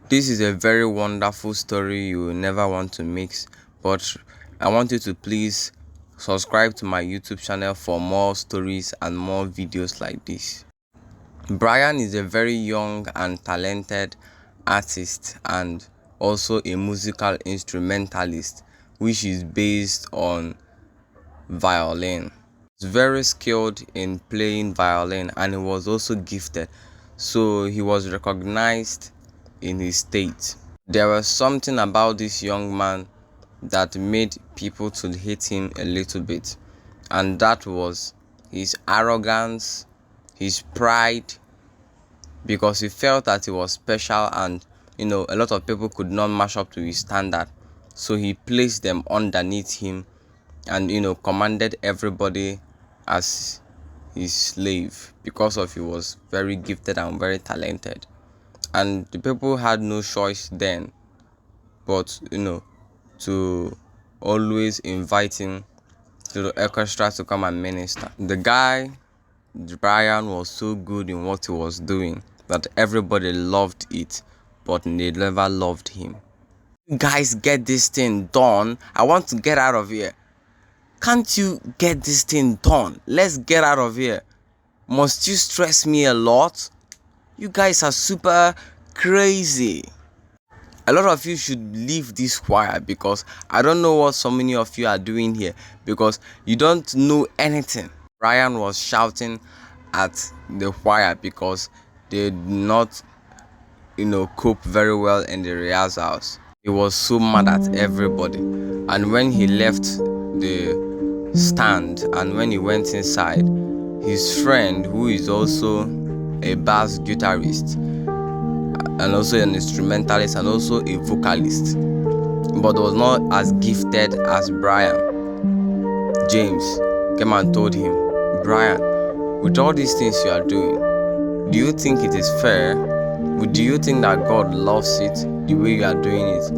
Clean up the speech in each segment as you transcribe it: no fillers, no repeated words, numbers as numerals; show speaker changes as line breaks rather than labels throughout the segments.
This is a very wonderful story you will never want to mix, but I want you to please subscribe to my YouTube channel for more stories and more videos like this. Brian is a very young and talented artist and also a musical instrumentalist, which is based on violin. He's very skilled in playing violin and he was also gifted, so he was recognized in his state. There was something about this young man that made people to hate him a little bit, and that was his arrogance, his pride, because he felt that he was special and a lot of people could not match up to his standard, so he placed them underneath him and commanded everybody as his slave because of he was very gifted and very talented, and the people had no choice then but to always invite him to the orchestra to come and minister. The guy Brian was so good in what he was doing that everybody loved it, but they never loved him. You guys, get this thing done. I want to get out of here. Can't you get this thing done? Let's get out of here. Must you stress me a lot? You guys are super crazy. A lot of you should leave this choir because I don't know what so many of you are doing here because you don't know anything. Brian was shouting at the choir because they did not cope very well in the rehearsals. He was so mad at everybody, and when he left the stand and when he went inside, his friend, who is also a bass guitarist and also an instrumentalist and also a vocalist, but was not as gifted as Brian, James, came and told him, Brian, with all these things you are doing, do you think it is fair? Do you think that God loves it the way you are doing it?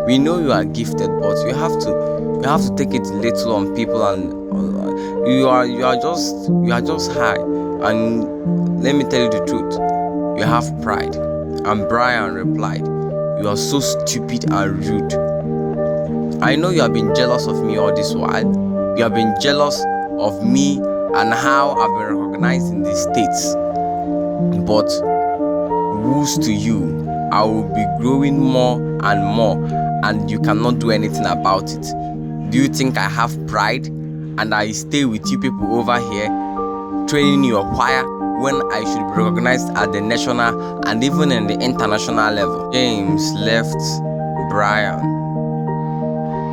We know you are gifted, but you have to take it little on people, and you are just high. And let me tell you the truth, you have pride. And Brian replied, you are so stupid and rude. I know you have been jealous of me all this while. You have been jealous of me and how I've been recognized in the States. But who's to you, I will be growing more and more, and you cannot do anything about it. Do you think I have pride and I stay with you people over here training your choir when I should be recognized at the national and even in the international level? James left Brian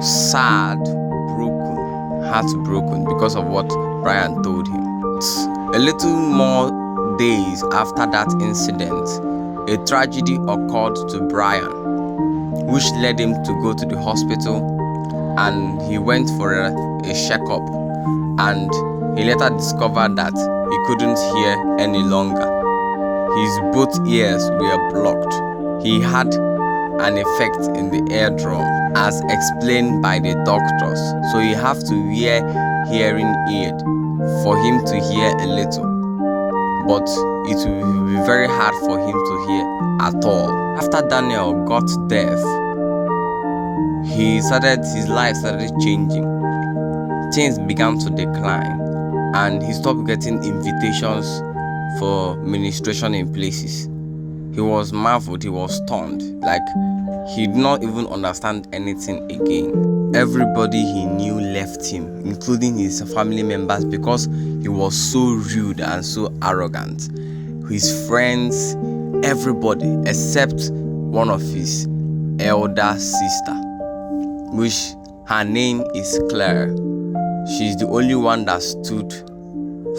sad, heartbroken because of what Brian told him. A little more days after that incident, a tragedy occurred to Brian, which led him to go to the hospital, and he went for a checkup, and he later discovered that he couldn't hear any longer. His both ears were blocked. He had an effect in the eardrum, as explained by the doctors, so he have to wear hearing aid for him to hear a little, but it will be very hard for him to hear at all. After Daniel got deaf, his life started changing. Things began to decline, and he stopped getting invitations for ministration in places. He was marveled, he was stunned, like he did not even understand anything again. Everybody he knew left him, including his family members, because he was so rude and so arrogant. His friends, everybody except one of his elder sister, which her name is Claire. She's the only one that stood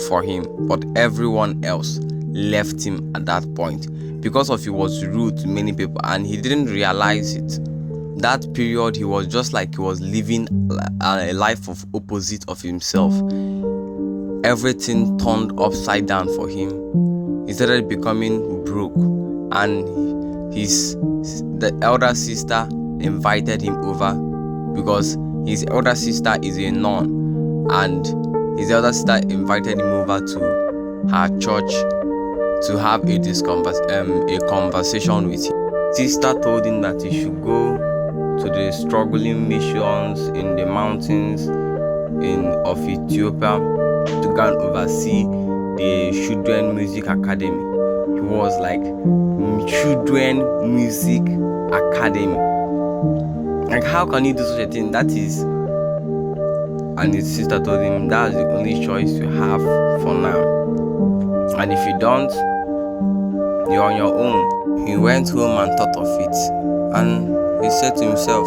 for him, but everyone else left him at that point because of he was rude to many people and he didn't realize it. That period he was just like he was living a life of opposite of himself. Everything turned upside down for him. He started becoming broke, and the elder sister invited him over because his elder sister is a nun, and his elder sister invited him over to her church to have a conversation with him. Sister told him that he should go to the struggling missions in the mountains of Ethiopia to go and oversee the children music academy. He was like, children music academy. Like, how can you do such a thing? That is, and his sister told him that's the only choice you have for now. And if you don't, you're on your own. He went home and thought of it, and he said to himself,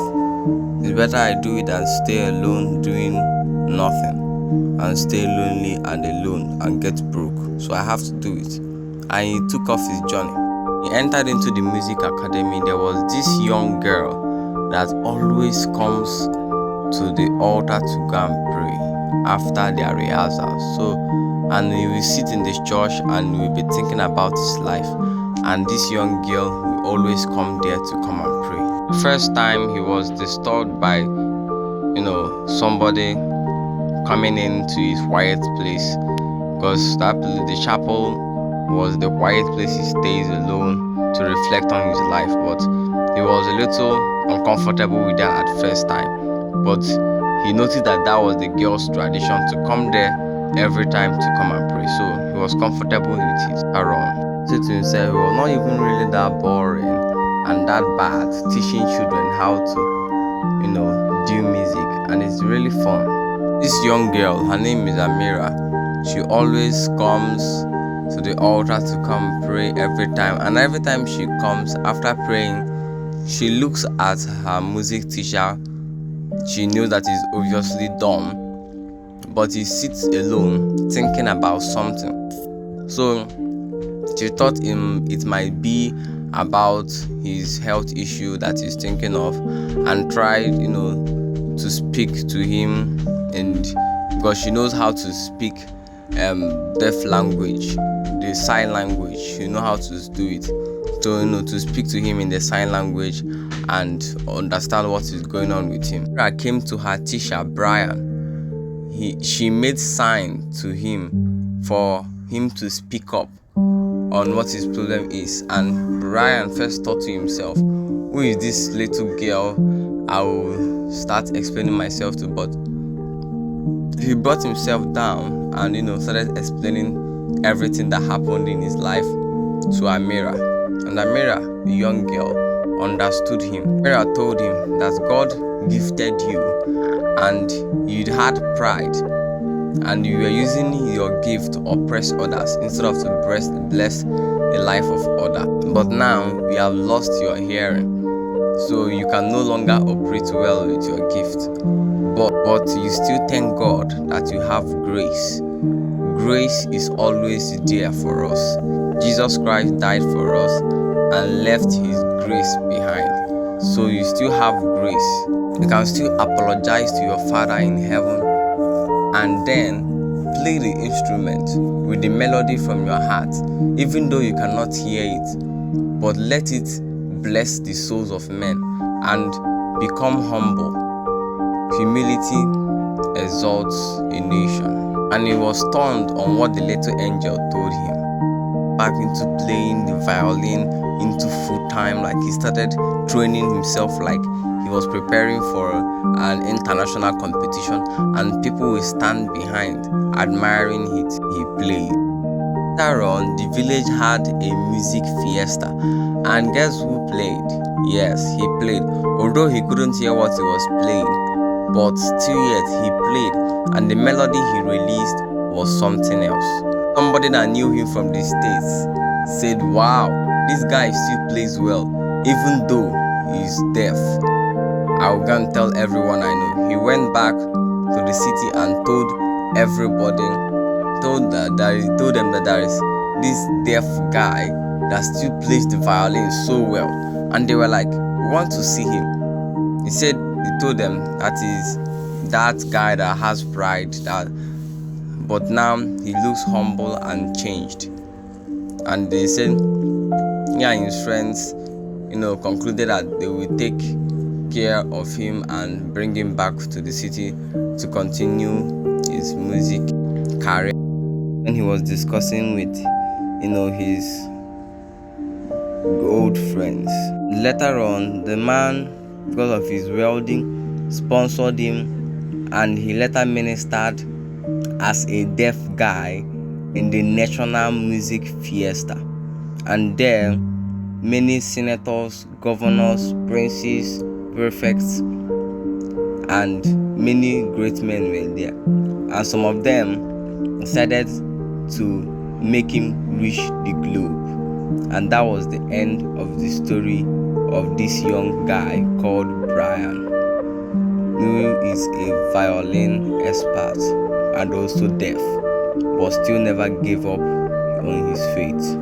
it's better I do it than stay alone doing nothing, and stay lonely and alone and get broke. So I have to do it. And he took off his journey. He entered into the music academy. There was this young girl that always comes to the altar to go and pray after their rehearsals. So, and he will sit in this church and will be thinking about his life. And this young girl will always come there to come and pray. The first time he was disturbed by, somebody coming into his quiet place, because the chapel was the quiet place he stays alone to reflect on his life. But he was a little uncomfortable with that at first time. But he noticed that was the girl's tradition to come there every time to come and pray. So he was comfortable with it around. He said to himself, it was not even really that boring and that bad teaching children how to, do music, and it's really fun. This young girl, her name is Amira, she always comes to the altar to come pray every time. And every time she comes, after praying, she looks at her music teacher. She knows that he's obviously dumb, but he sits alone thinking about something. So she thought it might be about his health issue that he's thinking of, and tried, to speak to him, and because she knows how to speak deaf language, the sign language, she knows how to do it. So, to speak to him in the sign language and understand what is going on with him. I came to her teacher, Brian. She made sign to him for him to speak up on what his problem is. And Brian first thought to himself, who is this little girl I will start explaining myself to? But he brought himself down and started explaining everything that happened in his life to Amira. And Amira, the young girl, understood him. Amira told him that God gifted you and you had pride, and you were using your gift to oppress others instead of to bless the life of others. But now you have lost your hearing, so you can no longer operate well with your gift. But you still thank God that you have grace. Grace is always there for us. Jesus Christ died for us and left his grace behind. So you still have grace. You can still apologize to your Father in heaven and then play the instrument with the melody from your heart, even though you cannot hear it. But let it bless the souls of men and become humble. Humility exalts a nation. And he was stunned on what the little angel told him. Back into playing the violin into full time, like he started training himself like he was preparing for an international competition, and people will stand behind admiring it he played. Later on, the village had a music fiesta, and guess who played? Yes, he played, although he couldn't hear what he was playing, but still yet he played, and the melody he released was something else. Somebody that knew him from the States said, wow, this guy still plays well, even though he's deaf. I will go and tell everyone I know. He went back to the city and told everybody, told them that there is this deaf guy that still plays the violin so well. And they were like, we want to see him. He told them that is that guy that has pride, but now he looks humble and changed. And they said, yeah, his friends, concluded that they will take care of him and bring him back to the city to continue his music career. When he was discussing with, his old friends, Later on, the man, because of his welding, sponsored him, and he later ministered as a deaf guy in the National Music Fiesta. And there, many senators, governors, princes, prefects, and many great men were there. And some of them decided to make him reach the globe. And that was the end of the story of this young guy called Brian, who is a violin expert and also deaf, but still never gave up on his faith.